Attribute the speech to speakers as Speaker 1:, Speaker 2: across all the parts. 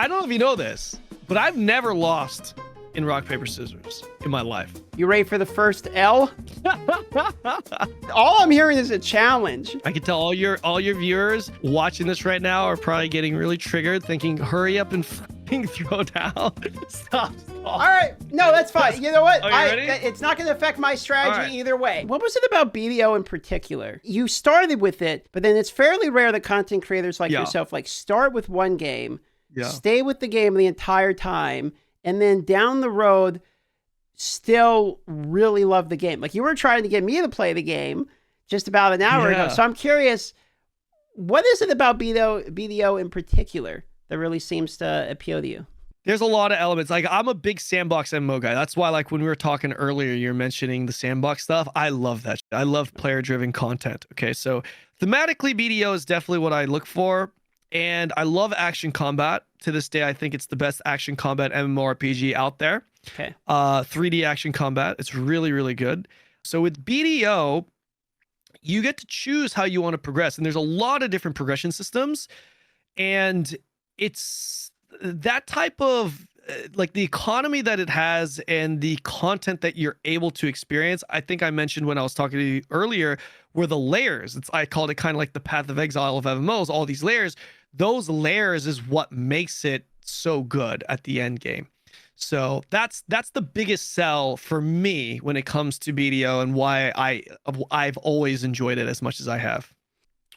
Speaker 1: I don't know if you know this, but I've never lost in rock, paper, scissors in my life.
Speaker 2: You ready for the first L? All I'm hearing is a challenge.
Speaker 1: I can tell all your viewers watching this right now are probably getting really triggered, thinking, hurry up and fucking throw down. Stop.
Speaker 2: All right. No, that's fine. You know what?
Speaker 1: Are you ready?
Speaker 2: It's not going to affect my strategy
Speaker 1: All right.
Speaker 2: either way. What was it about BDO in particular? You started with it, but then it's fairly rare that content creators like yourself like start with one game, stay with the game the entire time, and then down the road still really love the game. Like you were trying to get me to play the game just about an hour ago. So I'm curious, what is it about BDO in particular that really seems to appeal to you?
Speaker 1: There's a lot of elements. Like I'm a big sandbox MMO guy. That's why like when we were talking earlier, you're mentioning the sandbox stuff. I love that. I love player driven content. Okay. So thematically BDO is definitely what I look for. And I love action combat. To this day, I think it's the best action combat MMORPG out there.
Speaker 2: Okay.
Speaker 1: 3D action combat. It's really, really good. So with BDO, you get to choose how you want to progress. And there's a lot of different progression systems. And it's that type of like the economy that it has and the content that you're able to experience. I think I mentioned when I was talking to you earlier were the layers. I called it kind of like the path of exile of MMOs, all these layers. Those layers is what makes it so good at the end game. So that's the biggest sell for me when it comes to BDO and why I've always enjoyed it as much as I have.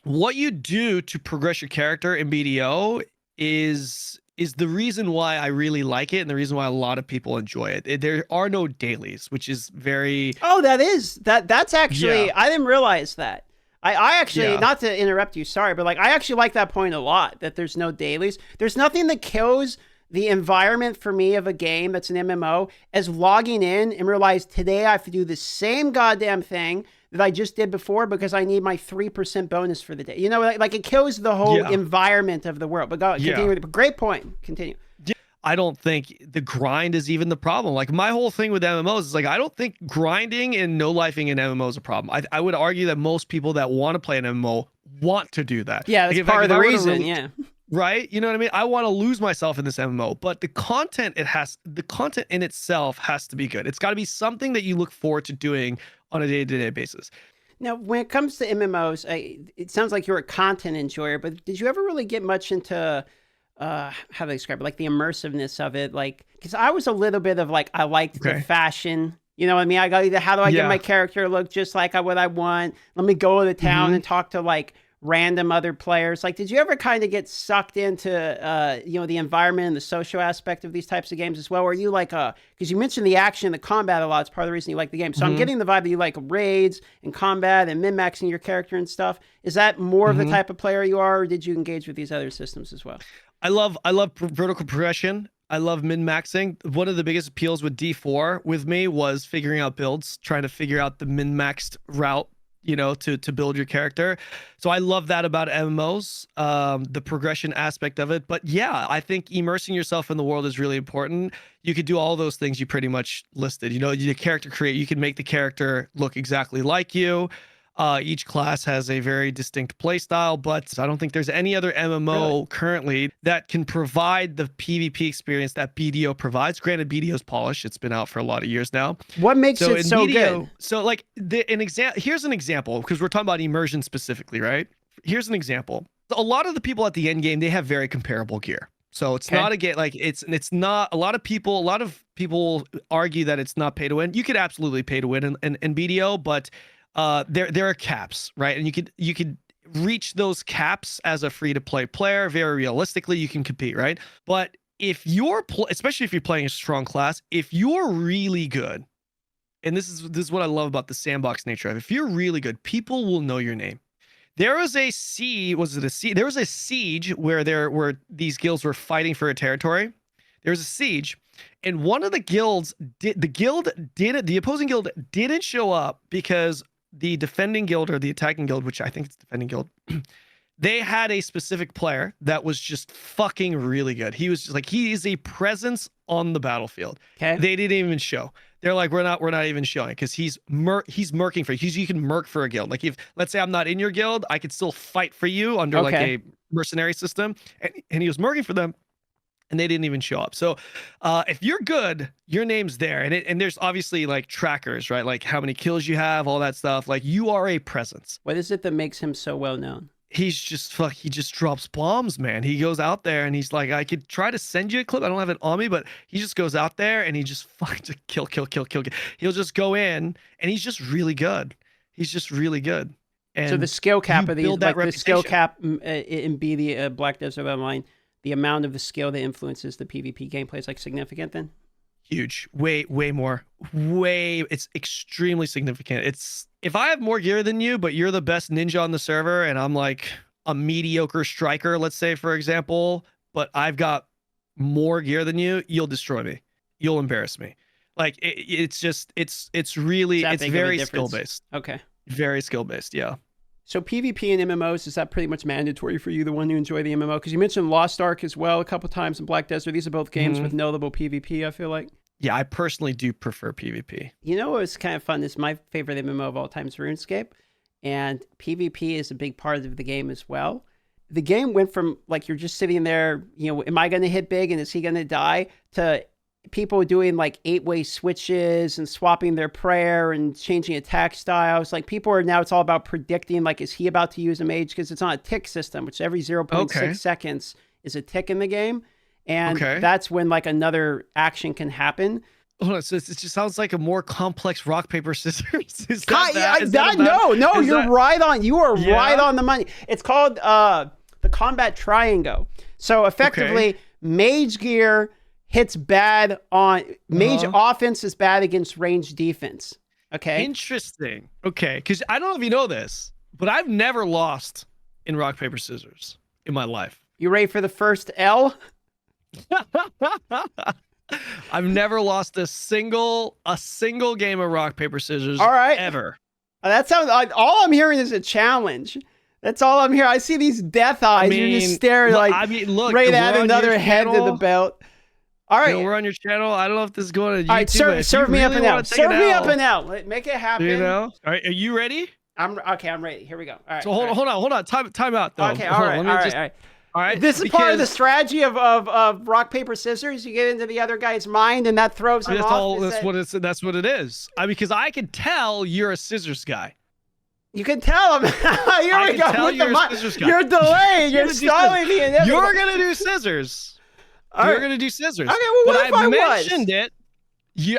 Speaker 1: What you do to progress your character in BDO is the reason why I really like it and the reason why a lot of people enjoy it. There are no dailies, which is very...
Speaker 2: Oh, that's actually... I didn't realize that. I actually, not to interrupt you, sorry, but like I actually like that point a lot, that there's no dailies. There's nothing that kills the environment for me of a game that's an MMO as logging in and realize today I have to do the same goddamn thing that I just did before because I need my 3% bonus for the day. You know, like it kills the whole environment of the world. But continue. Great point. Continue.
Speaker 1: I don't think the grind is even the problem. Like my whole thing with MMOs is like, I don't think grinding and no-lifing in MMO is a problem. I would argue that most people that want to play an MMO want to do that.
Speaker 2: Yeah, that's part of the reason,
Speaker 1: Right? You know what I mean? I want to lose myself in this MMO, but the content in itself has to be good. It's got to be something that you look forward to doing on a day-to-day basis.
Speaker 2: Now, when it comes to MMOs, it sounds like you're a content enjoyer, but did you ever really get much into... how do I describe it? Like the immersiveness of it, like, because I was a little bit of like, I liked the fashion, you know what I mean? I got either how do I get my character look just like what I want? Let me go to the town and talk to like random other players. Like, did you ever kind of get sucked into, you know, the environment and the social aspect of these types of games as well? Or are you like, because you mentioned the action, the combat a lot, it's part of the reason you like the game. So I'm getting the vibe that you like raids and combat and min-maxing your character and stuff. Is that more of the type of player you are, or did you engage with these other systems as well?
Speaker 1: I love vertical progression. I love min-maxing. One of the biggest appeals with D4 with me was figuring out builds, trying to figure out the min-maxed route, you know, to build your character. So I love that about MMOs, the progression aspect of it. But yeah, I think immersing yourself in the world is really important. You could do all those things you pretty much listed. You know, you character create, you can make the character look exactly like you. Each class has a very distinct play style, but I don't think there's any other MMO currently that can provide the PvP experience that BDO provides. Granted, BDO's polished. It's been out for a lot of years now.
Speaker 2: What makes it so
Speaker 1: BDO,
Speaker 2: good?
Speaker 1: So like here's an example, because we're talking about immersion specifically, right? Here's an example. A lot of the people at the end game, they have very comparable gear. So it's not a game, like it's not a lot of people argue that it's not pay to win. You could absolutely pay to win in BDO, but there are caps, right? And you could reach those caps as a free-to-play player. Very realistically, you can compete, right? But if you're especially if you're playing a strong class, if you're really good, and this is what I love about the sandbox nature of it, if you're really good, people will know your name. There was a siege. There was a siege where these guilds were fighting for a territory. There was a siege, and one of the guilds the opposing guild didn't show up because the defending guild, or the attacking guild, which I think it's defending guild, they had a specific player that was just fucking really good. He was just like, he is a presence on the battlefield. Okay. They didn't even show. They're like, we're not even showing, because he's murking for you. You can murk for a guild. Like, if let's say I'm not in your guild, I could still fight for you under like a mercenary system. And he was murking for them. and they didn't even show up. So if you're good, your name's there, and there's obviously like trackers, right? Like how many kills you have, all that stuff. Like you are a presence.
Speaker 2: What is it that makes him so well known?
Speaker 1: He's just he just drops bombs, man. He goes out there and he's like, I could try to send you a clip. I don't have it on me, but he just goes out there and he just fucking kill. He'll just go in and he's just really good. He's just really good. And
Speaker 2: so the skill cap of these, like the skill
Speaker 1: reputation.
Speaker 2: cap in B, the Black Desert Online, the amount of the skill that influences the PvP gameplay is like significant then?
Speaker 1: Huge. Way more. It's extremely significant. It's if I have more gear than you, but you're the best ninja on the server and I'm like a mediocre striker, let's say, for example, but I've got more gear than you, you'll destroy me. You'll embarrass me. Like it's really very skill based.
Speaker 2: Okay.
Speaker 1: Very skill based, yeah.
Speaker 2: So PvP and MMOs, is that pretty much mandatory for you, the one who enjoy the MMO? Because you mentioned Lost Ark as well a couple times in Black Desert. These are both games with notable PvP, I feel like.
Speaker 1: Yeah, I personally do prefer PvP.
Speaker 2: You know what was kind of fun? This is my favorite MMO of all time is RuneScape. And PvP is a big part of the game as well. The game went from, like, you're just sitting there, you know, am I going to hit big and is he going to die? To people doing, like, 8-way switches and swapping their prayer and changing attack styles. Like, people are now, it's all about predicting, like, is he about to use a mage? Because it's on a tick system, which every 0.6 seconds is a tick in the game. And that's when, like, another action can happen.
Speaker 1: Hold on, so it just sounds like a more complex rock, paper, scissors.
Speaker 2: No, you're right on. You are right on the money. It's called the combat triangle. So effectively, mage gear hits bad on mage offense is bad against range defense. Okay.
Speaker 1: Interesting. Okay, because I don't know if you know this, but I've never lost in rock, paper, scissors in my life.
Speaker 2: You ready for the first L?
Speaker 1: I've never lost a single game of rock, paper, scissors.
Speaker 2: All right.
Speaker 1: Ever.
Speaker 2: That sounds like all I'm hearing is a challenge. That's all I'm hearing. I see these death eyes. You're just staring
Speaker 1: look,
Speaker 2: right at another head to the belt. All right.
Speaker 1: You know, we're on your channel. I don't know if this is going to YouTube.
Speaker 2: All right, serve me up and out. Serve me up and out. Make it happen.
Speaker 1: You know? All right, are you ready?
Speaker 2: I'm ready. Here we go. All right.
Speaker 1: So hold on. Time out though.
Speaker 2: Okay, all right.
Speaker 1: All right.
Speaker 2: This is part of the strategy of rock, paper, scissors. You get into the other guy's mind and that throws him off.
Speaker 1: That's what it is. Because I can tell you're a scissors guy.
Speaker 2: You can tell him. Here we go. You're delaying. You're stalling me.
Speaker 1: You're gonna do scissors. You're gonna do scissors.
Speaker 2: Okay. Well, what if I
Speaker 1: mentioned it?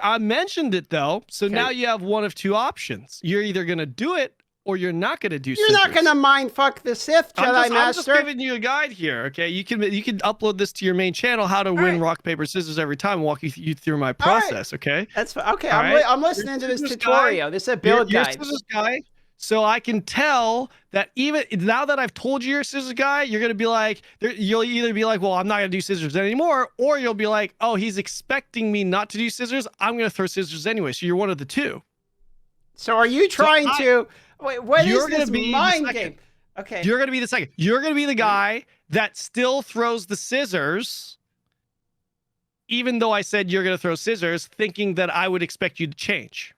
Speaker 1: I mentioned it though. So now you have one of two options. You're either gonna do it or you're not going to do scissors.
Speaker 2: You're not going to mind fuck the Sith Jedi Master.
Speaker 1: I'm just giving you a guide here, okay? You can upload this to your main channel, how to win rock, paper, scissors every time, walk you through my process, okay?
Speaker 2: That's okay. I'm listening to this tutorial. This is a build guide.
Speaker 1: You're a scissors guy, so I can tell that even now that I've told you you're a scissors guy, you're going to be like, you'll either be like, well, I'm not going to do scissors anymore, or you'll be like, oh, he's expecting me not to do scissors. I'm going to throw scissors anyway. So you're one of the two.
Speaker 2: So are you trying to... Wait, what is this mind game? Okay.
Speaker 1: You're going to be the second. You're going to be the guy that still throws the scissors, even though I said you're going to throw scissors, thinking that I would expect you to change.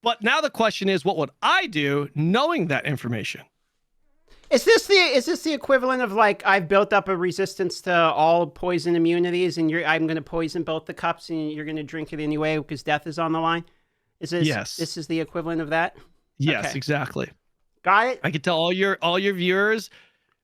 Speaker 1: But now the question is, what would I do knowing that information?
Speaker 2: Is this the equivalent of, like, I've built up a resistance to all poison immunities and I'm going to poison both the cups and you're going to drink it anyway because death is on the line?
Speaker 1: Yes.
Speaker 2: This is the equivalent of that?
Speaker 1: Yes, exactly.
Speaker 2: Got it.
Speaker 1: I can tell all your viewers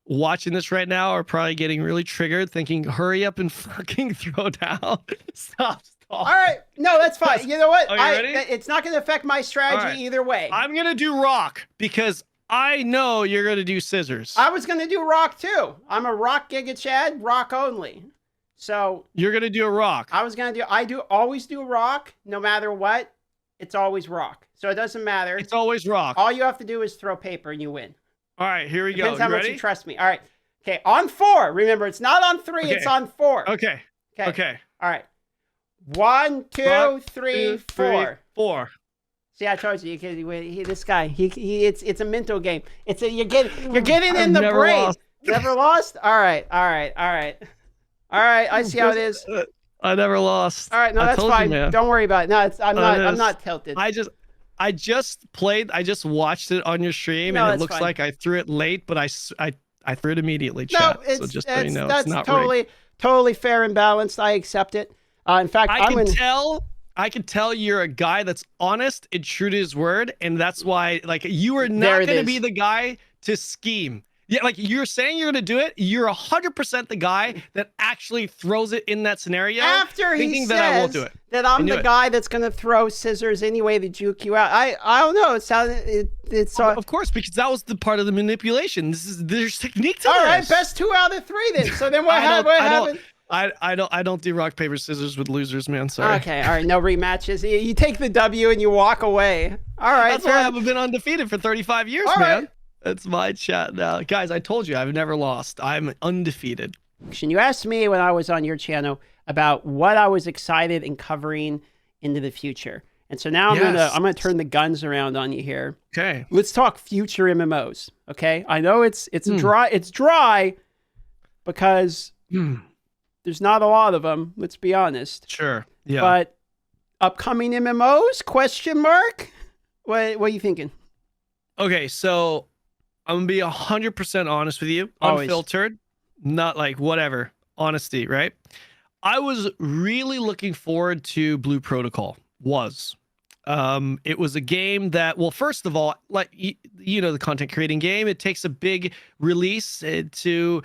Speaker 1: watching this right now are probably getting really triggered, thinking, "Hurry up and fucking throw down." Stop.
Speaker 2: All right, no, that's fine. You know what?
Speaker 1: Ready?
Speaker 2: It's not going to affect my strategy either way.
Speaker 1: I'm gonna do rock because I know you're gonna do scissors.
Speaker 2: I was going to do rock too. I'm a rock Giga Chad, rock only. So
Speaker 1: you're gonna do a rock.
Speaker 2: I always do rock, no matter what. It's always rock. So it doesn't matter.
Speaker 1: It's always rock.
Speaker 2: All you have to do is throw paper and you win.
Speaker 1: All right, here we go.
Speaker 2: Depends how much you trust me. All right. Okay, on 4. Remember, it's not on 3, it's on 4.
Speaker 1: Okay. Okay.
Speaker 2: All right. 1, 2, 3, 4.
Speaker 1: 4.
Speaker 2: See, I told you, this guy, it's a mental game. You're getting in the brain.
Speaker 1: Lost.
Speaker 2: Never lost? All right. I see how it is.
Speaker 1: I never lost.
Speaker 2: All right, no, that's fine. Don't worry about it. No, I'm not tilted.
Speaker 1: I just watched it on your stream, and it looks like I threw it late, but I threw it immediately. Chat.
Speaker 2: No,
Speaker 1: so just so you know,
Speaker 2: that's
Speaker 1: it's not
Speaker 2: totally
Speaker 1: rigged.
Speaker 2: Totally fair and balanced. I accept it. In fact,
Speaker 1: I can tell you're a guy that's honest and true to his word, and that's why, like, you are
Speaker 2: There
Speaker 1: not
Speaker 2: it
Speaker 1: going to
Speaker 2: is.
Speaker 1: be the guy to scheme. Yeah, like you're saying you're going to do it. You're 100% the guy that actually throws it in that scenario,
Speaker 2: After he
Speaker 1: thinking
Speaker 2: says
Speaker 1: that I won't do it.
Speaker 2: that I'm
Speaker 1: I knew
Speaker 2: the
Speaker 1: it.
Speaker 2: guy that's going to throw scissors anyway to juke you out. I don't know. It sounded it's
Speaker 1: Of course, because that was the part of the manipulation. There's technique to
Speaker 2: all
Speaker 1: this.
Speaker 2: right. Best 2 out of 3 then. So then what happened?
Speaker 1: I don't do rock paper scissors with losers, man. Sorry.
Speaker 2: Okay, all right, no rematches. You take the W and you walk away. All right,
Speaker 1: That's why I haven't been undefeated for 35 years,
Speaker 2: all
Speaker 1: man.
Speaker 2: right.
Speaker 1: That's my chat now, guys. I told you I've never lost. I'm undefeated.
Speaker 2: You asked me when I was on your channel about what I was excited in covering into the future, and so now I'm gonna turn the guns around on you here.
Speaker 1: Okay,
Speaker 2: let's talk future MMOs. Okay, I know it's dry because there's not a lot of them. Let's be honest.
Speaker 1: Sure. Yeah.
Speaker 2: But upcoming MMOs? Question mark. What are you thinking?
Speaker 1: Okay, so I'm gonna be 100% honest with you,
Speaker 2: Always.
Speaker 1: unfiltered, not like whatever, honesty, right? I was really looking forward to Blue Protocol. It was a game that, well, first of all, like you know, the content creating game, it takes a big release to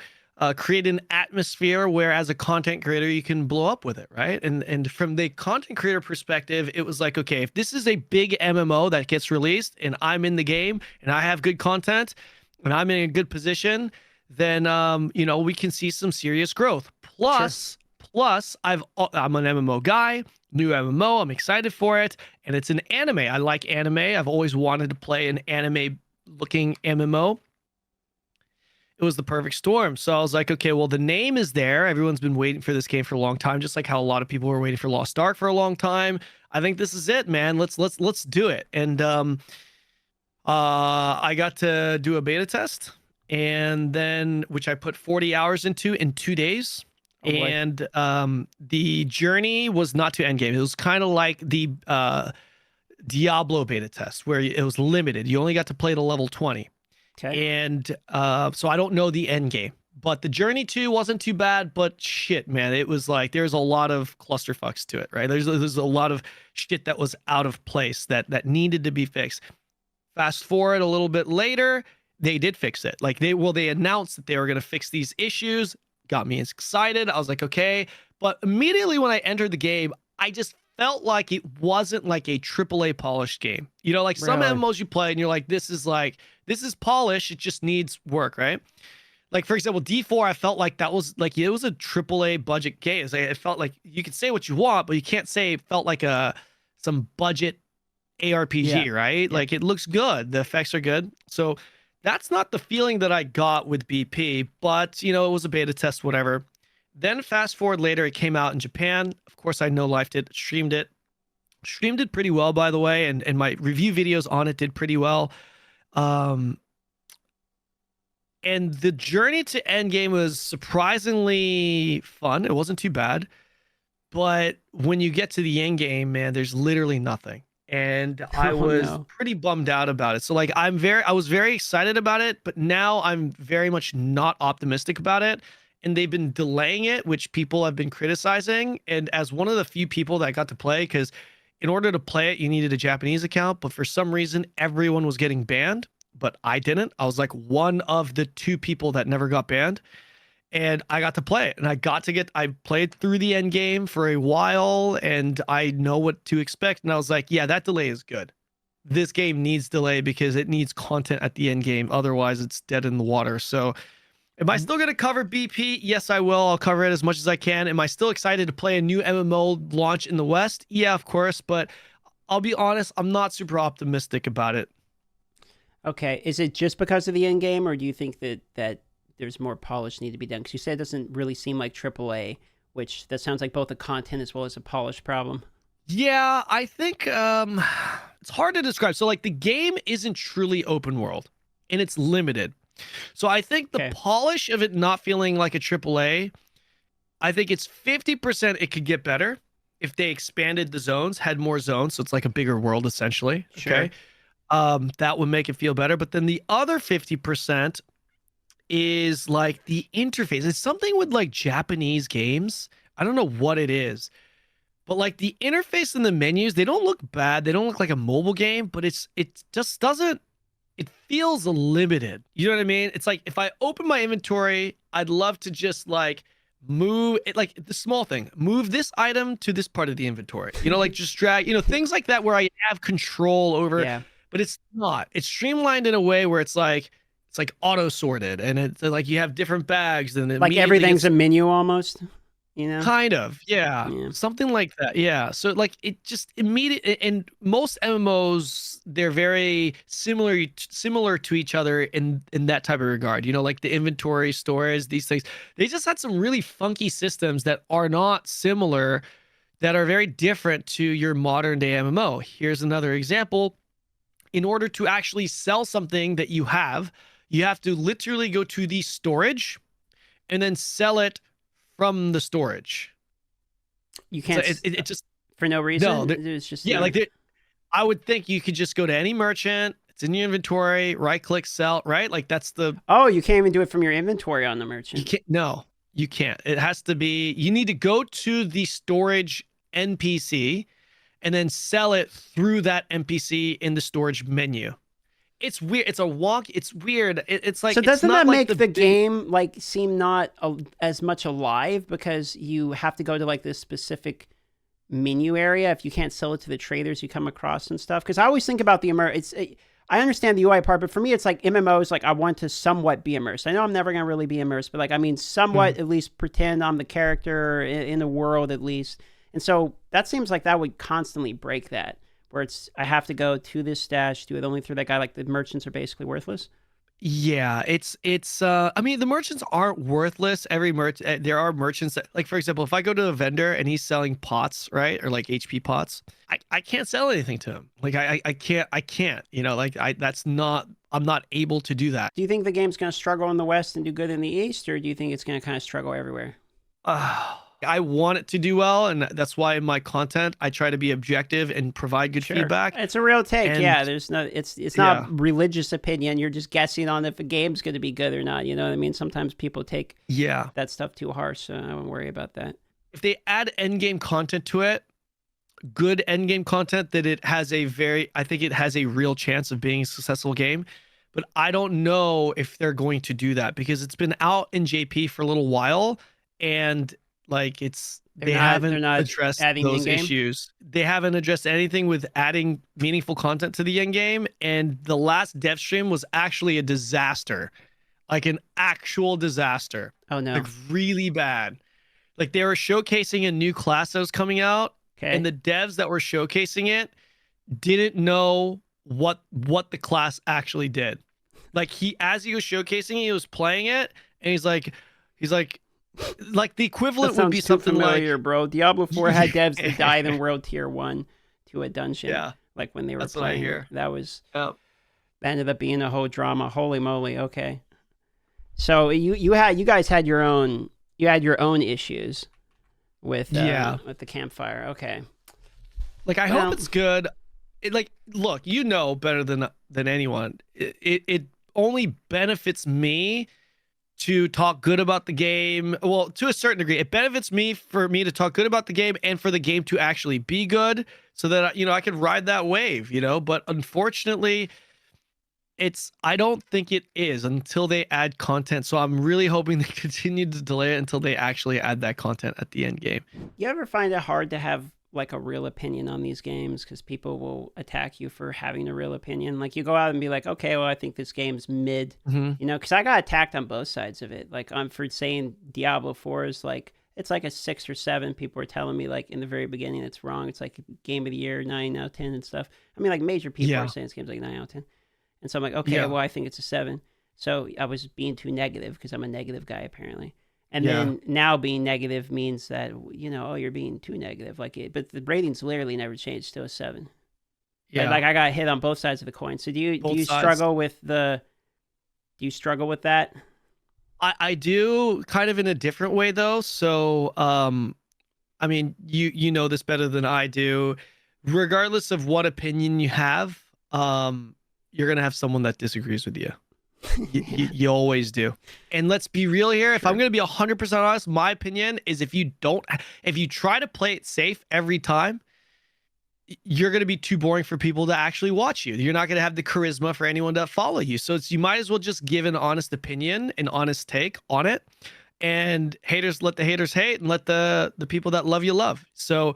Speaker 1: create an atmosphere where, as a content creator, you can blow up with it, right? And from the content creator perspective, it was like, okay, if this is a big MMO that gets released and I'm in the game and I have good content and I'm in a good position, then you know, we can see some serious growth. Plus, I'm an MMO guy, new MMO. I'm excited for it, and it's an anime. I like anime. I've always wanted to play an anime-looking MMO. It was the perfect storm. So I was like, okay, well, the name is there. Everyone's been waiting for this game for a long time, just like how a lot of people were waiting for Lost Ark for a long time. I think this is it, man. Let's do it. And I got to do a beta test, and then which I put 40 hours into in 2 days. Oh, and the journey was not to endgame. It was kind of like the Diablo beta test, where it was limited. You only got to play to level 20.
Speaker 2: Okay.
Speaker 1: And so I don't know the end game, but the journey 2 wasn't too bad. But shit, man, it was like there's a lot of clusterfucks to it, right? There's a lot of shit that was out of place that needed to be fixed. Fast forward a little bit later, they did fix it. Like they announced that they were going to fix these issues. Got me excited. I was like, okay. But immediately when I entered the game, I just felt like it wasn't like a AAA polished game. You know, like some MMOs you play and you're like, this is polished. It just needs work, right? Like, for example, D4, I felt like that was like, it was a AAA budget game. It felt like you can say what you want, but you can't say it felt like some budget ARPG, right? Yeah. Like, it looks good. The effects are good. So that's not the feeling that I got with BP, but, you know, it was a beta test, whatever. Then fast forward later, it came out in Japan. Of course, I no-lifed it, streamed it. Streamed it pretty well, by the way, and my review videos on it did pretty well. And the journey to endgame was surprisingly fun. It wasn't too bad. But when you get to the endgame, man, there's literally nothing. And I was pretty bummed out about it. So like I was very excited about it, but now I'm very much not optimistic about it. And they've been delaying it, which people have been criticizing. And as one of the few people that got to play, because in order to play it, you needed a Japanese account, but for some reason, everyone was getting banned, but I didn't. I was like one of the 2 people that never got banned. And I got to play it, and I played through the end game for a while, and I know what to expect. And I was like, yeah, that delay is good. This game needs delay because it needs content at the end game. Otherwise, it's dead in the water. So am I still going to cover BP? Yes, I will. I'll cover it as much as I can. Am I still excited to play a new MMO launch in the West? Yeah, of course. But I'll be honest, I'm not super optimistic about it.
Speaker 2: Okay. Is it just because of the end game, or do you think that there's more polish need to be done? Because you said it doesn't really seem like AAA, which that sounds like both a content as well as a polish problem.
Speaker 1: Yeah, I think it's hard to describe. So like the game isn't truly open world, and it's limited. So I think the polish of it not feeling like a AAA, I think it's 50% it could get better if they expanded the zones, had more zones, so it's like a bigger world essentially.
Speaker 2: Sure.
Speaker 1: Okay. That would make it feel better. But then the other 50%, is like the interface. It's something with like Japanese games. I don't know what it is, but like the interface and the menus, they don't look bad. They don't look like a mobile game, but it just doesn't, it feels limited. You know what I mean? It's like if I open my inventory, I'd love to just like move it, like the small thing, move this item to this part of the inventory. You know, like just drag, you know, things like that where I have control over,
Speaker 2: Yeah.
Speaker 1: but it's not. It's streamlined in a way where it's like auto sorted and it's like you have different bags and
Speaker 2: Like everything's a menu almost, you know?
Speaker 1: kind of, yeah.
Speaker 2: Yeah.
Speaker 1: Something like that. Yeah. So like it just immediate, and most MMOs, they're very similar to each other in that type of regard. You know, like the inventory, storage, these things. They just had some really funky systems that are not similar, that are very different to your modern day MMO. Here's another example. In order to actually sell something that you have to literally go to the storage and then sell it from the storage.
Speaker 2: You
Speaker 1: So
Speaker 2: can't
Speaker 1: it just,
Speaker 2: for no reason.
Speaker 1: no,
Speaker 2: It's just
Speaker 1: yeah, like I would think you could just go to any merchant. It's in your inventory, right click, sell, right? Like that's the,
Speaker 2: Oh, you can't even do it from your inventory on the
Speaker 1: you
Speaker 2: merchant.
Speaker 1: can't, no, you can't. It has to be, you need to go to the storage NPC and then sell it through that NPC in the storage menu. It's weird. It's a wonk. It's weird. It's like,
Speaker 2: So
Speaker 1: it's
Speaker 2: doesn't
Speaker 1: not
Speaker 2: that
Speaker 1: like
Speaker 2: make the
Speaker 1: big-
Speaker 2: game like seem not as much alive because you have to go to like this specific menu area if you can't sell it to the traders you come across and stuff? Because I always think about the I understand the UI part, but for me it's like MMOs. Like I want to somewhat be immersed. I know I'm never gonna really be immersed, but like I mean somewhat at least pretend I'm the character in the world at least. And so that seems like that would constantly break that. Where it's I have to go to this stash, do it only through that guy. Like the merchants are basically worthless.
Speaker 1: Yeah, it's I mean the merchants aren't worthless. There are merchants that, like for example, if I go to a vendor and he's selling pots, right? Or like HP pots, I can't sell anything to him. Like I can't, you know, like I'm not able to do that.
Speaker 2: Do you think the game's going to struggle in the West and do good in the East, or do you think it's going to kind of struggle everywhere?
Speaker 1: I want it to do well, and that's why in my content I try to be objective and provide good feedback.
Speaker 2: It's a real take.
Speaker 1: And,
Speaker 2: yeah, there's no it's not religious opinion. You're just guessing on if a game's going to be good or not. You know what I mean? Sometimes people take that stuff too harsh, so I don't worry about that.
Speaker 1: If they add endgame content to it, good endgame content, that I think it has a real chance of being a successful game. But I don't know if they're going to do that because it's been out in JP for a little while, and like they haven't addressed those issues. They haven't addressed anything with adding meaningful content to the end game. And the last dev stream was actually a disaster, like an actual disaster.
Speaker 2: Oh no,
Speaker 1: like really bad. Like they were showcasing a new class that was coming out, and the devs that were showcasing it didn't know what the class actually did. Like as he was showcasing, he was playing it, and he's like. Like the equivalent would be something
Speaker 2: familiar,
Speaker 1: like,
Speaker 2: bro. Diablo 4 had devs that died in World Tier 1 to a dungeon.
Speaker 1: Yeah.
Speaker 2: Like when they were
Speaker 1: That's
Speaker 2: playing.
Speaker 1: what I hear.
Speaker 2: That was
Speaker 1: Yep.
Speaker 2: That ended up being a whole drama. Holy moly. Okay. So you guys had your own issues with the campfire. Okay.
Speaker 1: Like I hope it's good. Look, you know better than anyone. It only benefits me to talk good about the game. Well, to a certain degree, it benefits me for me to talk good about the game and for the game to actually be good so that, you know, I can ride that wave, you know, but unfortunately I don't think it is until they add content. So I'm really hoping they continue to delay it until they actually add that content at the end game.
Speaker 2: You ever find it hard to have like a real opinion on these games because people will attack you for having a real opinion? Like you go out and be like, okay, well, I think this game's mid, you know, because I got attacked on both sides of it. Like for saying Diablo 4 is like, it's like a 6 or 7. People were telling me like in the very beginning it's wrong. It's like game of the year, 9 out of 10 and stuff. I mean, like major people are saying this game's like 9 out of 10. And so I'm like, okay, well, I think it's a 7. So I was being too negative because I'm a negative guy apparently. And then now being negative means that, you know, oh, you're being too negative. But the ratings literally never changed, still a 7. Yeah. Like I got hit on both sides of the coin. So do you struggle with that?
Speaker 1: I do, kind of in a different way though. So I mean, you know this better than I do. Regardless of what opinion you have, you're gonna have someone that disagrees with you. You always do. And let's be real here. If I'm going to be 100% honest, my opinion is if you try to play it safe every time, you're going to be too boring for people to actually watch you. You're not going to have the charisma for anyone to follow you. So you might as well just give an honest opinion, an honest take on it. And haters, let the haters hate, and let the people that love you love. So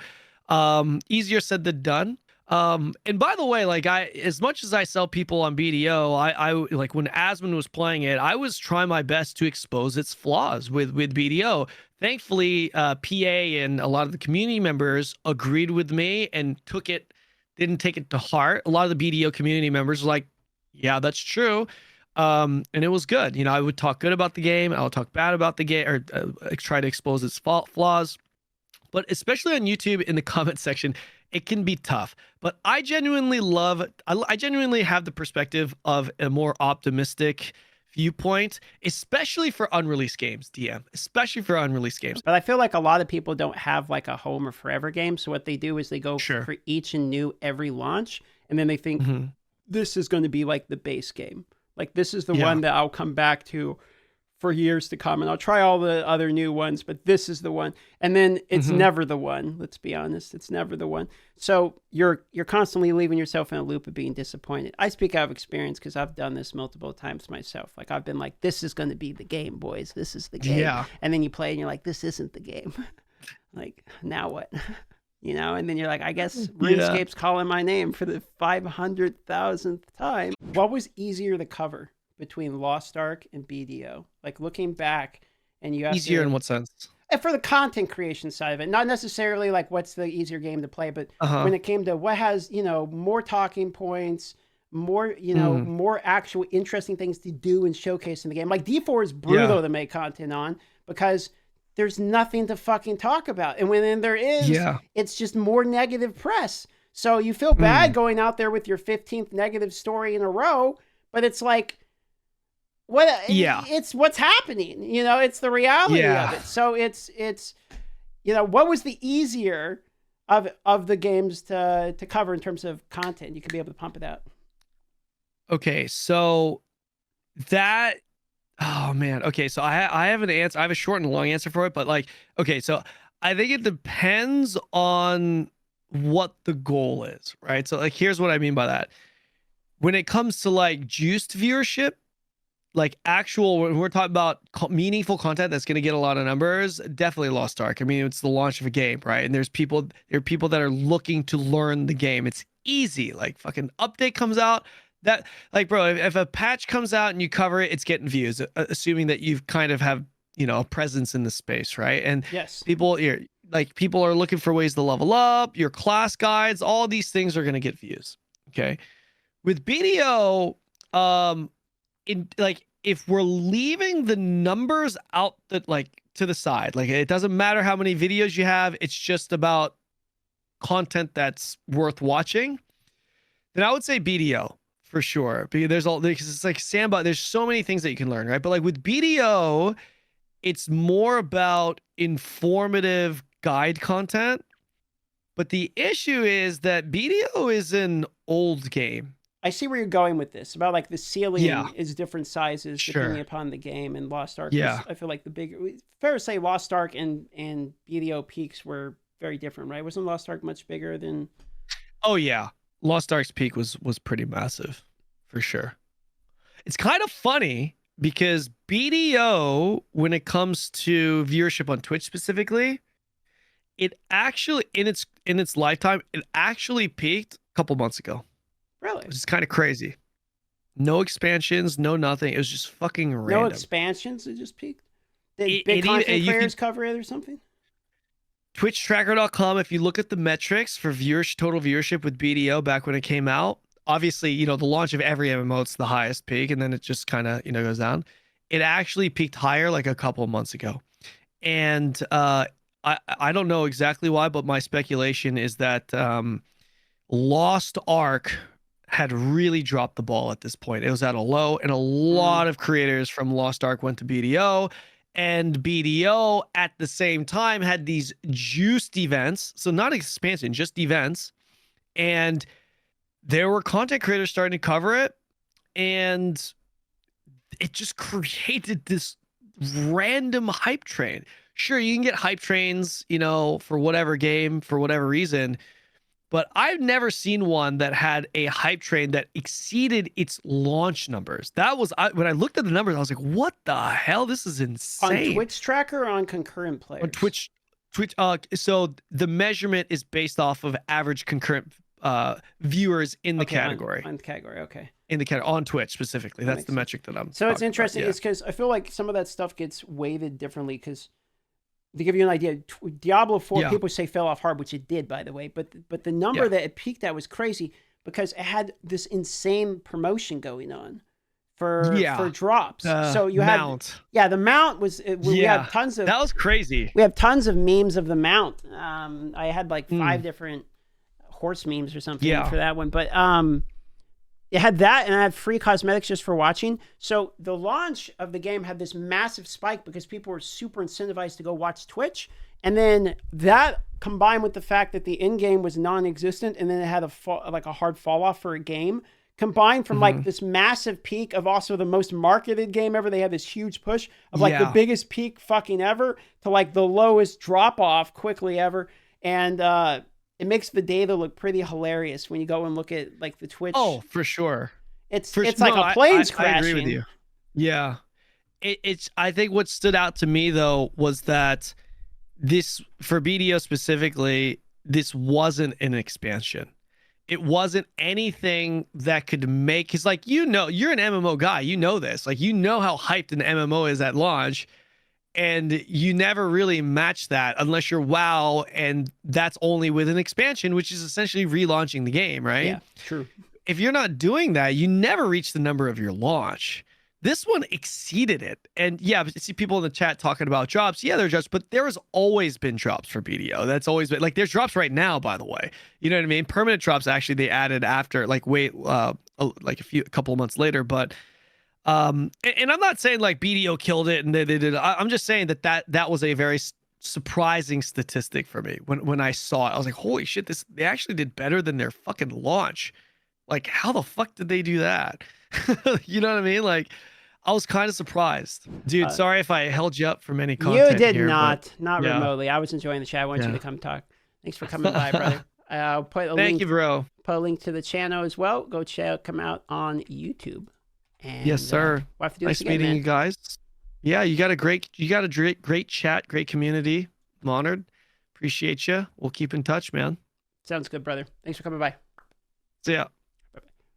Speaker 1: easier said than done. And by the way, like as much as I sell people on BDO, I like when Asmon was playing it, I was trying my best to expose its flaws with BDO. Thankfully, PA and a lot of the community members agreed with me and didn't take it to heart. A lot of the BDO community members were like, yeah, that's true. And it was good. I would talk good about the game. I would talk bad about the game, or try to expose its flaws. But especially on YouTube in the comment section, it can be tough. But I genuinely have the perspective of a more optimistic viewpoint, especially for unreleased games, DM, especially for unreleased games.
Speaker 2: But I feel like a lot of people don't have like a home or forever game. So what they do is they go for each and new every launch. And then they think this is going to be like the base game. Like this is the one that I'll come back to for years to come, and I'll try all the other new ones, but this is the one. And then it's never the one. Let's be honest, it's never the one. So you're constantly leaving yourself in a loop of being disappointed. I speak out of experience because I've done this multiple times myself. Like I've been like, this is going to be the game, boys. This is the game. Yeah. And then you play and you're like, this isn't the game. Like now what? And then you're like, I guess RuneScape's calling my name for the 500,000th time. What was easier to cover between Lost Ark and BDO? Like looking back, and you have
Speaker 1: easier in what sense?
Speaker 2: And for the content creation side of it, not necessarily like what's the easier game to play, but when it came to what has, more talking points, more, more actual interesting things to do and showcase in the game. Like D4 is brutal to make content on because there's nothing to fucking talk about. And when there is, it's just more negative press. So you feel bad going out there with your 15th negative story in a row, but it's like, it's what's happening, it's the reality of it. So it's what was the easier of the games to cover in terms of content? You could be able to pump it out.
Speaker 1: Okay, so that, oh man. Okay, so I have an answer. I have a short and long answer for it, but like, okay, so I think it depends on what the goal is, right? So like, here's what I mean by that. When it comes to like juiced viewership, like actual, when we're talking about meaningful content that's going to get a lot of numbers, definitely Lost Ark. I mean, it's the launch of a game, right? And there are people that are looking to learn the game. It's easy. Like fucking update comes out, that like, bro, if a patch comes out and you cover it, it's getting views, assuming that you've kind of have, a presence in the space, right? And people are looking for ways to level up, your class guides, all these things are going to get views. Okay. With BDO, if we're leaving the numbers out to the side, like it doesn't matter how many videos you have, it's just about content that's worth watching, then I would say BDO for sure. Because it's like sandbox, there's so many things that you can learn, right? But like with BDO, it's more about informative guide content. But the issue is that BDO is an old game.
Speaker 2: I see where you're going with this, about like the ceiling is different sizes depending upon the game, and Lost Ark I feel like the bigger, fair to say Lost Ark and BDO peaks were very different, right? Wasn't Lost Ark much bigger than?
Speaker 1: Oh yeah, Lost Ark's peak was pretty massive for sure. It's kind of funny because BDO, when it comes to viewership on Twitch specifically, it actually in its lifetime, it actually peaked a couple months ago.
Speaker 2: Really?
Speaker 1: Which is kind of crazy. No expansions, no nothing. It was just fucking random.
Speaker 2: No expansions? It just peaked? Did big content creators cover it or something?
Speaker 1: TwitchTracker.com, if you look at the metrics for total viewership with BDO back when it came out, obviously, the launch of every MMO, it's the highest peak, and then it just kind of, goes down. It actually peaked higher like a couple of months ago. And I don't know exactly why, but my speculation is that Lost Ark had really dropped the ball at this point. It was at a low, and a lot of creators from Lost Ark went to BDO, and BDO at the same time had these juiced events. So not expansion, just events. And there were content creators starting to cover it, and it just created this random hype train. Sure, you can get hype trains, you know, for whatever game, for whatever reason, but I've never seen one that had a hype train that exceeded its launch numbers. That was when I looked at the numbers, I was like, "What the hell? This is insane."
Speaker 2: On Twitch tracker or on concurrent players?
Speaker 1: On Twitch. So the measurement is based off of average concurrent viewers in the category.
Speaker 2: On the category, okay.
Speaker 1: In the category on Twitch specifically. That's the metric that I'm.
Speaker 2: So it's interesting.
Speaker 1: About, yeah.
Speaker 2: It's because I feel like some of that stuff gets weighted differently. Because to give you an idea, Diablo 4, people say fell off hard, which it did, by the way. But the number that it peaked at was crazy because it had this insane promotion going on for drops. So you
Speaker 1: mount.
Speaker 2: had the mount was we had tons of
Speaker 1: that was crazy.
Speaker 2: We have tons of memes of the mount. I had like 5 different horse memes or something for that one, but it had that, and I had free cosmetics just for watching. So the launch of the game had this massive spike because people were super incentivized to go watch Twitch, and then that combined with the fact that the in-game was non-existent, and then it had a hard fall off for a game, combined from like this massive peak of also the most marketed game ever. They had this huge push of like the biggest peak fucking ever to like the lowest drop off quickly ever, and it makes the data look pretty hilarious when you go and look at like the Twitch.
Speaker 1: Oh, for sure.
Speaker 2: It's like a plane's crashing.
Speaker 1: I agree with you. Yeah. I think what stood out to me though was that this, for BDO specifically, this wasn't an expansion. It wasn't anything that could make, because like, you know, you're an MMO guy, you know this, like, you know how hyped an MMO is at launch, and you never really match that unless you're WoW, and that's only with an expansion, which is essentially relaunching the game, right?
Speaker 2: Yeah, true.
Speaker 1: If you're not doing that, you never reach the number of your launch. This one exceeded it. And yeah, I see people in the chat talking about drops. Yeah, there are drops, but there has always been drops for BDO. That's always been, like, there's drops right now, by the way. You know what I mean? Permanent drops, actually, they added after, like, like a couple of months later, but and I'm not saying like BDO killed it and they did. I'm just saying that was a very surprising statistic for me when I saw it. I was like, holy shit, they actually did better than their fucking launch. Like, how the fuck did they do that? You know what I mean? Like, I was kind of surprised, dude. Sorry if I held you up from any content.
Speaker 2: You did
Speaker 1: here,
Speaker 2: not remotely. I was enjoying the chat. I want you to come talk. Thanks for coming by, brother. I'll put a link.
Speaker 1: Thank you, bro.
Speaker 2: Put a link to the channel as well. Go come out on YouTube. And,
Speaker 1: yes, sir.
Speaker 2: We'll have to do
Speaker 1: nice
Speaker 2: this again,
Speaker 1: meeting
Speaker 2: man.
Speaker 1: you guys. Yeah, you got a great chat, great community. I'm honored. Appreciate you. We'll keep in touch, man.
Speaker 2: Sounds good, brother. Thanks for coming by.
Speaker 1: See ya.